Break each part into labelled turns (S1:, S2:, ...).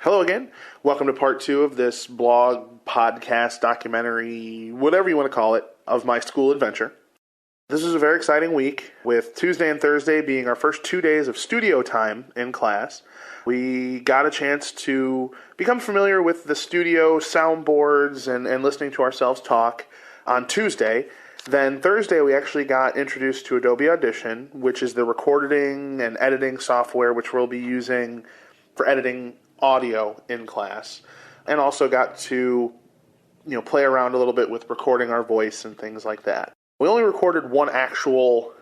S1: Hello again. Welcome to part 2 of this blog, podcast, documentary, whatever you want to call it, of my school adventure. This is a very exciting week, with Tuesday and Thursday being our first 2 days of studio time in class. We got a chance to become familiar with the studio soundboards and listening to ourselves talk on Tuesday. Then Thursday we actually got introduced to Adobe Audition, which is the recording and editing software which we'll be using for editing audio in class, and also got to play around a little bit with recording our voice and things like that. We only recorded one actual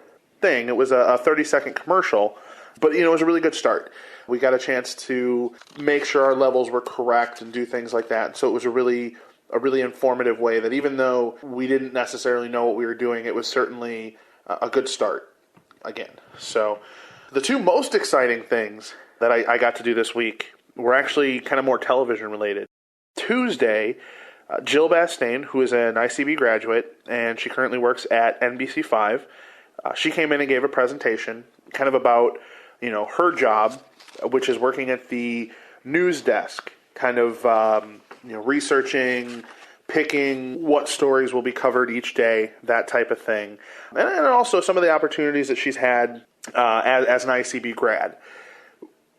S1: thing. It was a 30-second commercial, but it was a really good start. We got a chance to make sure our levels were correct and do things like that. So it was a really informative way that, even though we didn't necessarily know what we were doing, it was certainly a good start again. So the two most exciting things that I got to do this week were actually kind of more television related. Tuesday, Jill Bastain, who is an ICB graduate, and she currently works at NBC5, she came in and gave a presentation kind of about, her job, which is working at the news desk, kind of, researching, picking what stories will be covered each day, that type of thing. And also some of the opportunities that she's had as an ICB grad.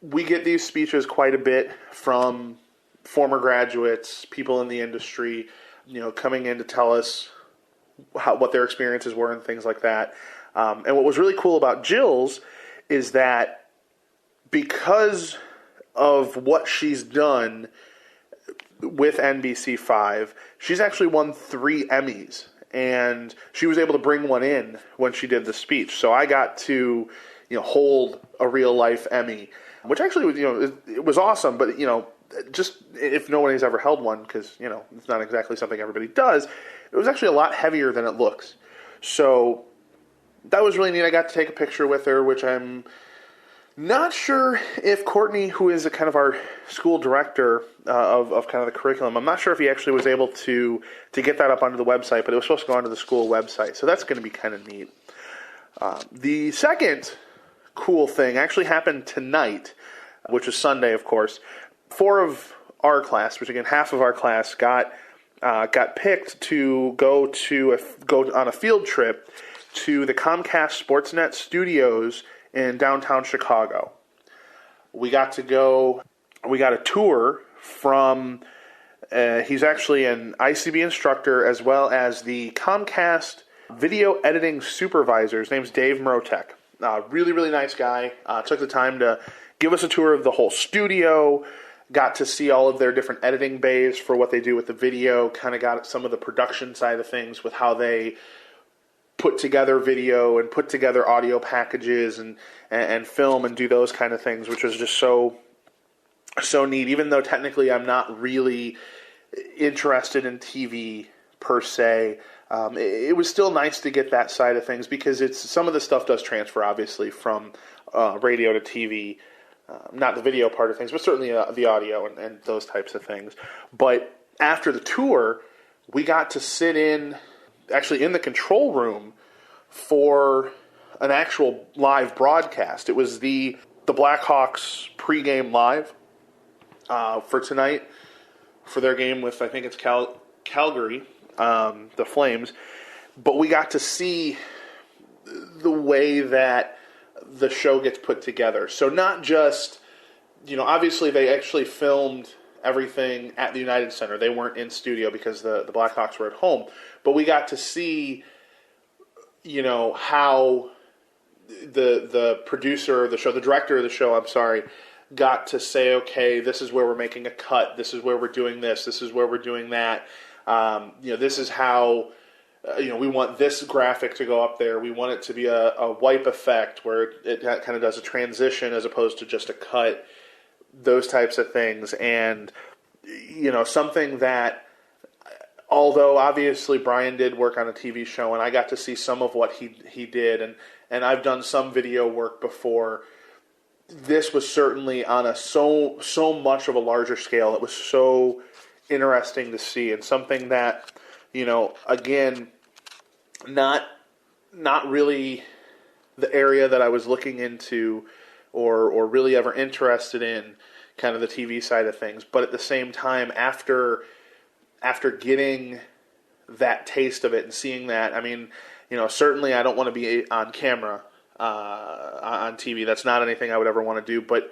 S1: We get these speeches quite a bit from former graduates, people in the industry, coming in to tell us what their experiences were and things like that. And what was really cool about Jill's is that because of what she's done with NBC5, she's actually won 3 Emmys, and she was able to bring one in when she did the speech. So I got to, hold a real life Emmy, which actually was, it was awesome. But just if nobody's ever held one, because it's not exactly something everybody does, it was actually a lot heavier than it looks. So that was really neat. I got to take a picture with her, which I'm not sure if Courtney, who is a kind of our school director of kind of the curriculum, I'm not sure if he actually was able to get that up onto the website, but it was supposed to go onto the school website. So that's going to be kind of neat. The second cool thing actually happened tonight, which is Sunday, of course. 4 of our class, which again half of our class, got picked to go on a field trip to the Comcast Sportsnet studios in downtown Chicago. We got a tour from, he's actually an ICB instructor as well as the Comcast video editing supervisor. His name's Dave Mrotek. Really, really nice guy. Took the time to give us a tour of the whole studio, got to see all of their different editing bays for what they do with the video, kind of got some of the production side of things with how they put together video and put together audio packages and film and do those kind of things, which was just so neat. Even though technically I'm not really interested in TV per se, it was still nice to get that side of things, because some of the stuff does transfer obviously from radio to TV, not the video part of things, but certainly the audio and those types of things. But after the tour, we got to sit in the control room for an actual live broadcast. It was the Blackhawks pregame live for tonight, for their game with, I think it's Calgary, the Flames. But we got to see the way that the show gets put together. So not just, obviously they actually filmed everything at the United Center. They weren't in studio because the Blackhawks were at home. But we got to see, how the producer of the show, the director of the show, got to say, okay, this is where we're making a cut. This is where we're doing this. This is where we're doing that. This is how, we want this graphic to go up there. We want it to be a wipe effect where it kind of does a transition as opposed to just a cut. Those types of things. And, something that, although obviously Brian did work on a TV show and I got to see some of what he did, and I've done some video work before, this was certainly on a so much of a larger scale. It was so interesting to see, and something that, again, not really the area that I was looking into or really ever interested in, kind of the TV side of things. But at the same time, after getting that taste of it and seeing that, I mean, certainly I don't want to be on camera on TV. That's not anything I would ever want to do. But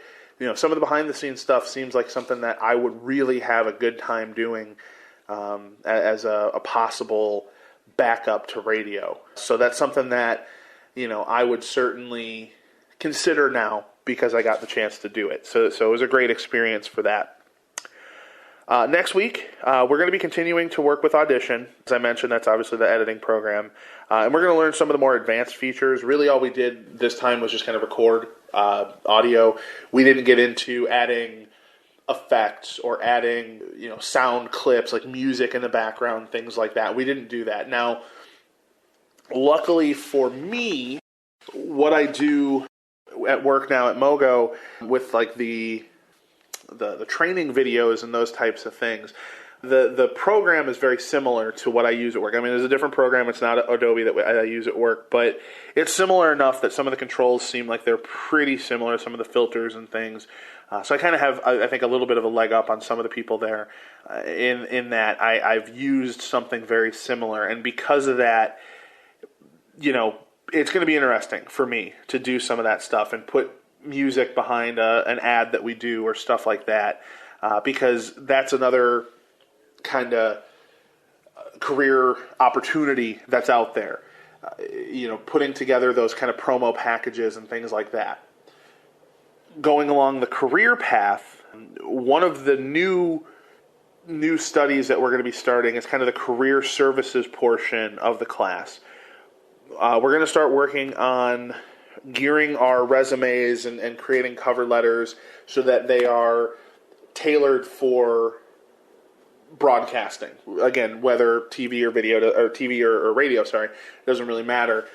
S1: some of the behind the scenes stuff seems like something that I would really have a good time doing as a possible backup to radio. So that's something that I would certainly consider now because I got the chance to do it. So it was a great experience for that. Next week, we're going to be continuing to work with Audition. As I mentioned, that's obviously the editing program. And we're going to learn some of the more advanced features. Really all we did this time was just kind of record audio. We didn't get into adding effects or adding, sound clips like music in the background, things like that. We didn't do that. Now, luckily for me, what I do at work now at Mogo with like the training videos and those types of things, the program is very similar to what I use at work. I mean, there's a different program. It's not Adobe that I use at work, but it's similar enough that some of the controls seem like they're pretty similar, some of the filters and things. So I kind of have, I think, a little bit of a leg up on some of the people there in that I've used something very similar. And because of that, it's going to be interesting for me to do some of that stuff and put music behind an ad that we do or stuff like that, because that's another kind of career opportunity that's out there. Putting together those kind of promo packages and things like that. Going along the career path, one of the new studies that we're going to be starting is kind of the career services portion of the class. We're going to start working on gearing our resumes and creating cover letters so that they are tailored for broadcasting. Again, whether TV or video or TV or radio, sorry, doesn't really matter.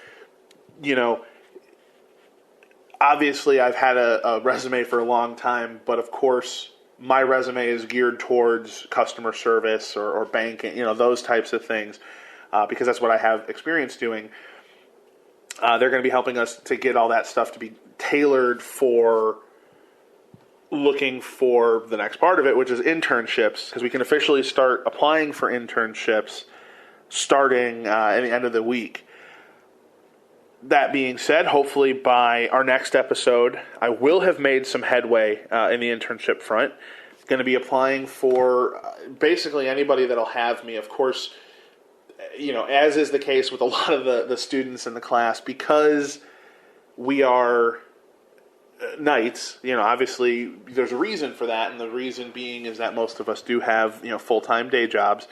S1: Obviously I've had a resume for a long time, but of course my resume is geared towards customer service or banking, those types of things, because that's what I have experience doing. They're going to be helping us to get all that stuff to be tailored for looking for the next part of it, which is internships, because we can officially start applying for internships starting at the end of the week. That being said, hopefully by our next episode, I will have made some headway in the internship front. Going to be applying for basically anybody that'll have me. Of course, as is the case with a lot of the students in the class, because we are nights, obviously there's a reason for that, and the reason being is that most of us do have, full-time day jobs,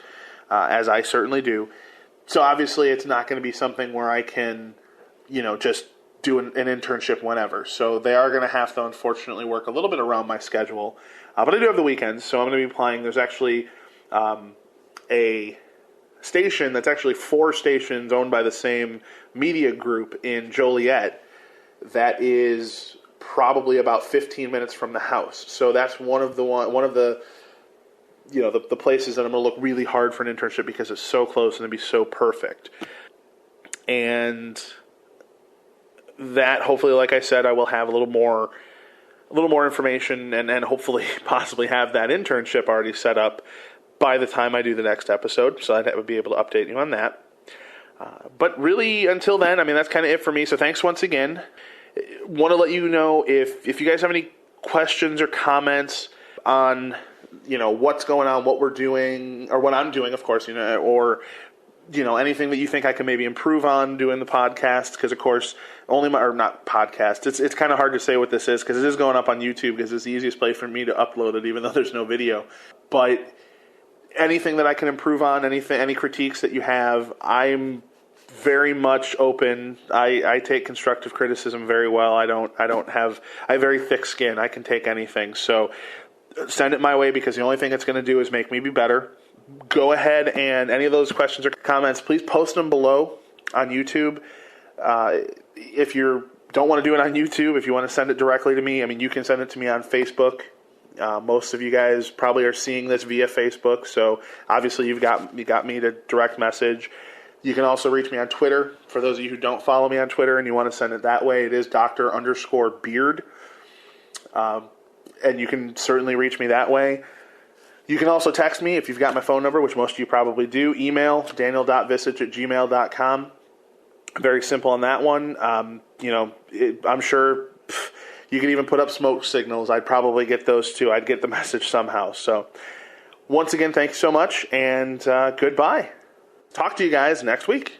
S1: as I certainly do. So obviously it's not going to be something where I can, just do an internship whenever. So they are going to have to, unfortunately, work a little bit around my schedule. But I do have the weekends, so I'm going to be applying. There's actually a station that's actually 4 stations owned by the same media group in Joliet that is probably about 15 minutes from the house. So that's one of the the places that I'm going to look really hard for an internship because it's so close and it'd be so perfect. And that, hopefully, like I said, I will have a little more information and hopefully possibly have that internship already set up by the time I do the next episode, so I would be able to update you on that. But really, until then, I mean, that's kind of it for me. So thanks once again. Want to let you know if you guys have any questions or comments on, what's going on, what we're doing, or what I'm doing, of course, or anything that you think I can maybe improve on doing the podcast, because of course, not podcast. It's kind of hard to say what this is because it is going up on YouTube because it's the easiest place for me to upload it, even though there's no video. But anything that I can improve on, any critiques that you have, I'm very much open. I take constructive criticism very well. I have very thick skin. I can take anything. So send it my way, because the only thing it's going to do is make me be better. Go ahead and any of those questions or comments, please post them below on YouTube. If you don't want to do it on YouTube, if you want to send it directly to me, I mean, you can send it to me on Facebook. Most of you guys probably are seeing this via Facebook, so obviously you got me to direct message. You can also reach me on Twitter. For those of you who don't follow me on Twitter and you want to send it that way, it is Dr._Beard. and you can certainly reach me that way. You can also text me if you've got my phone number, which most of you probably do. Email, daniel.visage@gmail.com. Very simple on that one. I'm sure you can even put up smoke signals. I'd probably get those too. I'd get the message somehow. So once again, thank you so much, and goodbye. Talk to you guys next week.